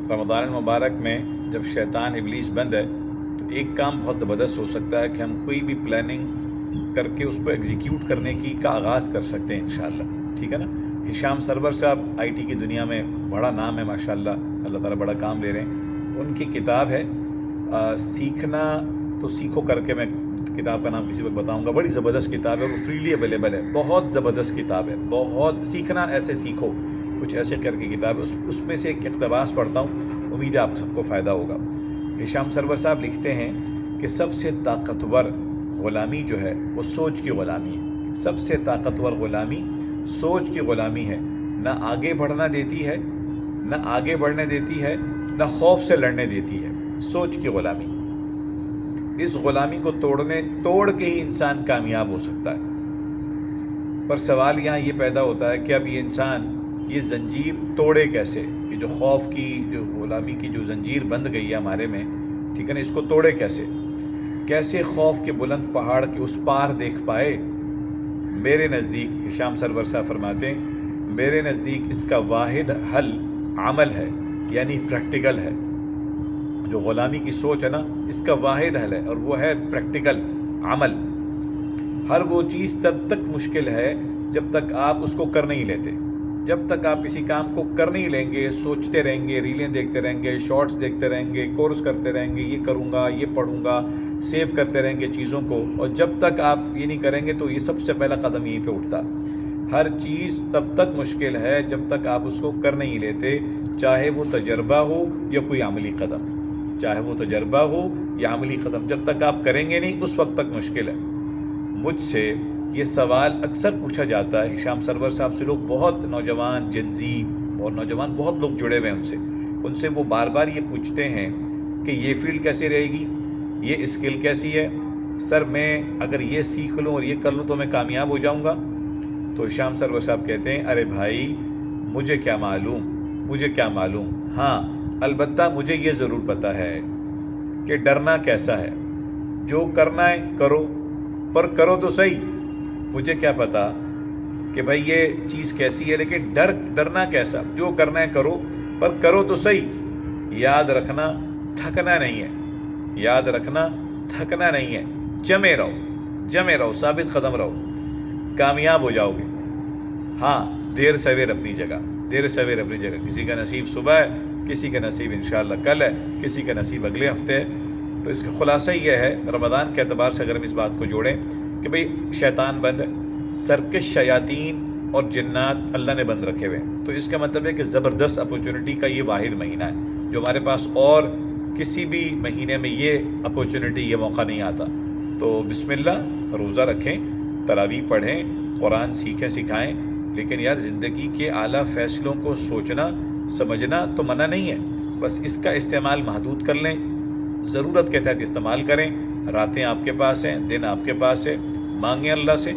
رمضان المبارک میں جب شیطان ابلیس بند ہے تو ایک کام بہت زبردست ہو سکتا ہے کہ ہم کوئی بھی پلاننگ کر کے اس کو ایگزیکیوٹ کرنے کا آغاز کر سکتے ہیں انشاءاللہ، ٹھیک ہے نا۔ ہشام سرور صاحب آئی ٹی کی دنیا میں بڑا نام ہے ماشاءاللہ، اللہ تعالیٰ بڑا کام لے رہے ہیں۔ ان کی کتاب ہے سیکھنا تو سیکھو کر کے، میں کتاب کا نام کسی وقت بتاؤں گا، بڑی زبردست کتاب ہے، وہ فریلی اویلیبل ہے، بہت زبردست کتاب ہے، بہت سیکھنا ایسے سیکھو کچھ ایسے کر کے کتاب ہے، اس میں سے ایک اقتباس پڑھتا ہوں، امید ہے آپ سب کو فائدہ ہوگا۔ ہشام سرور صاحب لکھتے ہیں کہ سب سے طاقتور غلامی جو ہے وہ سوچ کی غلامی ہے، سب سے طاقتور غلامی سوچ کی غلامی ہے، نہ آگے بڑھنا دیتی ہے، نہ آگے بڑھنے دیتی ہے، نہ خوف سے لڑنے دیتی ہے، سوچ کی غلامی۔ اس غلامی کو توڑ کے ہی انسان کامیاب ہو سکتا ہے۔ پر سوال یہاں یہ پیدا ہوتا ہے کہ اب یہ انسان یہ زنجیر توڑے کیسے؟ یہ جو خوف کی، جو غلامی کی جو زنجیر بند گئی ہے ہمارے میں، ٹھیک ہے نا، اس کو توڑے کیسے؟ کیسے خوف کے بلند پہاڑ کے اس پار دیکھ پائے؟ میرے نزدیک ہشام سرور صاحب فرماتے ہیں، میرے نزدیک اس کا واحد حل عمل ہے، یعنی پریکٹیکل ہے۔ جو غلامی کی سوچ ہے نا، اس کا واحد حل ہے، اور وہ ہے پریکٹیکل عمل۔ ہر وہ چیز تب تک مشکل ہے جب تک آپ اس کو کر نہیں لیتے۔ جب تک آپ کسی کام کو کر نہیں لیں گے، سوچتے رہیں گے، ریلیں دیکھتے رہیں گے، شارٹس دیکھتے رہیں گے، کورس کرتے رہیں گے، یہ کروں گا، یہ پڑھوں گا، سیو کرتے رہیں گے چیزوں کو، اور جب تک آپ یہ نہیں کریں گے تو یہ سب سے پہلا قدم یہیں پہ اٹھتا۔ ہر چیز تب تک مشکل ہے جب تک آپ اس کو کر نہیں لیتے، چاہے وہ تجربہ ہو یا کوئی عملی قدم، چاہے وہ تجربہ ہو یا عملی قدم، جب تک آپ کریں گے نہیں اس وقت تک مشکل ہے۔ مجھ سے یہ سوال اکثر پوچھا جاتا ہے، ہشام سرور صاحب سے لوگ بہت نوجوان، جنزی اور نوجوان بہت لوگ جڑے ہوئے ہیں ان سے وہ بار بار یہ پوچھتے ہیں کہ یہ فیلڈ کیسے رہے گی، یہ اسکل کیسی ہے، سر میں اگر یہ سیکھ لوں اور یہ کر لوں تو میں کامیاب ہو جاؤں گا؟ تو ہشام سرور صاحب کہتے ہیں، ارے بھائی مجھے کیا معلوم، ہاں البتہ مجھے یہ ضرور پتہ ہے کہ ڈرنا کیسا ہے۔ جو کرنا ہے کرو، پر کرو تو صحیح۔ مجھے کیا پتا کہ بھائی یہ چیز کیسی ہے، لیکن ڈرنا کیسا، جو کرنا ہے کرو، پر کرو تو صحیح۔ یاد رکھنا تھکنا نہیں ہے، جمے رہو، ثابت قدم رہو، کامیاب ہو جاؤ گے۔ ہاں دیر سویر اپنی جگہ، کسی کا نصیب صبح ہے، کسی کا نصیب انشاءاللہ کل ہے، کسی کا نصیب اگلے ہفتے ہے۔ تو اس کا خلاصہ یہ ہے، رمضان کے اعتبار سے اگر ہم اس بات کو جوڑیں کہ بھئی شیطان بند ہے، سرکش شیاطین اور جنات اللہ نے بند رکھے ہوئے ہیں، تو اس کا مطلب ہے کہ زبردست اپورچونٹی کا یہ واحد مہینہ ہے جو ہمارے پاس اور کسی بھی مہینے میں یہ اپورچونٹی، یہ موقع نہیں آتا۔ تو بسم اللہ، روزہ رکھیں، تراویح پڑھیں، قرآن سیکھیں سکھائیں، لیکن یار زندگی کے اعلیٰ فیصلوں کو سوچنا سمجھنا تو منع نہیں ہے، بس اس کا استعمال محدود کر لیں، ضرورت کے تحت استعمال کریں۔ راتیں آپ کے پاس ہیں، دن آپ کے پاس ہے، مانگیں اللہ سے،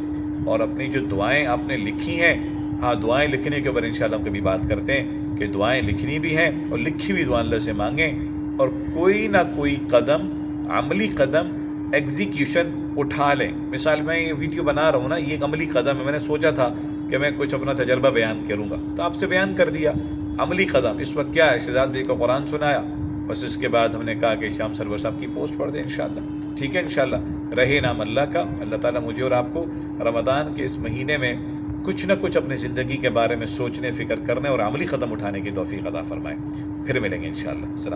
اور اپنی جو دعائیں آپ نے لکھی ہیں، ہاں دعائیں لکھنے کے اوپر انشاءاللہ ہم کبھی بات کرتے ہیں کہ دعائیں لکھنی بھی ہیں، اور لکھی ہوئی دعائیں اللہ سے مانگیں، اور کوئی نہ کوئی قدم، عملی قدم، ایگزیکیوشن اٹھا لیں۔ مثال میں یہ ویڈیو بنا رہا ہوں نا، یہ ایک عملی قدم ہے۔ میں نے سوچا تھا کہ میں کچھ اپنا تجربہ بیان کروں گا تو آپ سے بیان کر دیا، عملی قدم۔ اس وقت کیا ہے، شہزاد بھائی کا قرآن سنایا، بس اس کے بعد ہم نے کہا کہ ہشام سرور صاحب کی پوسٹ پڑھ دیں انشاءاللہ، ٹھیک ہے انشاءاللہ۔ رہے نام اللہ کا، اللہ تعالیٰ مجھے اور آپ کو رمضان کے اس مہینے میں کچھ نہ کچھ اپنی زندگی کے بارے میں سوچنے، فکر کرنے اور عملی قدم اٹھانے کی توفیق عطا فرمائے۔ پھر ملیں گے انشاءاللہ۔ السلام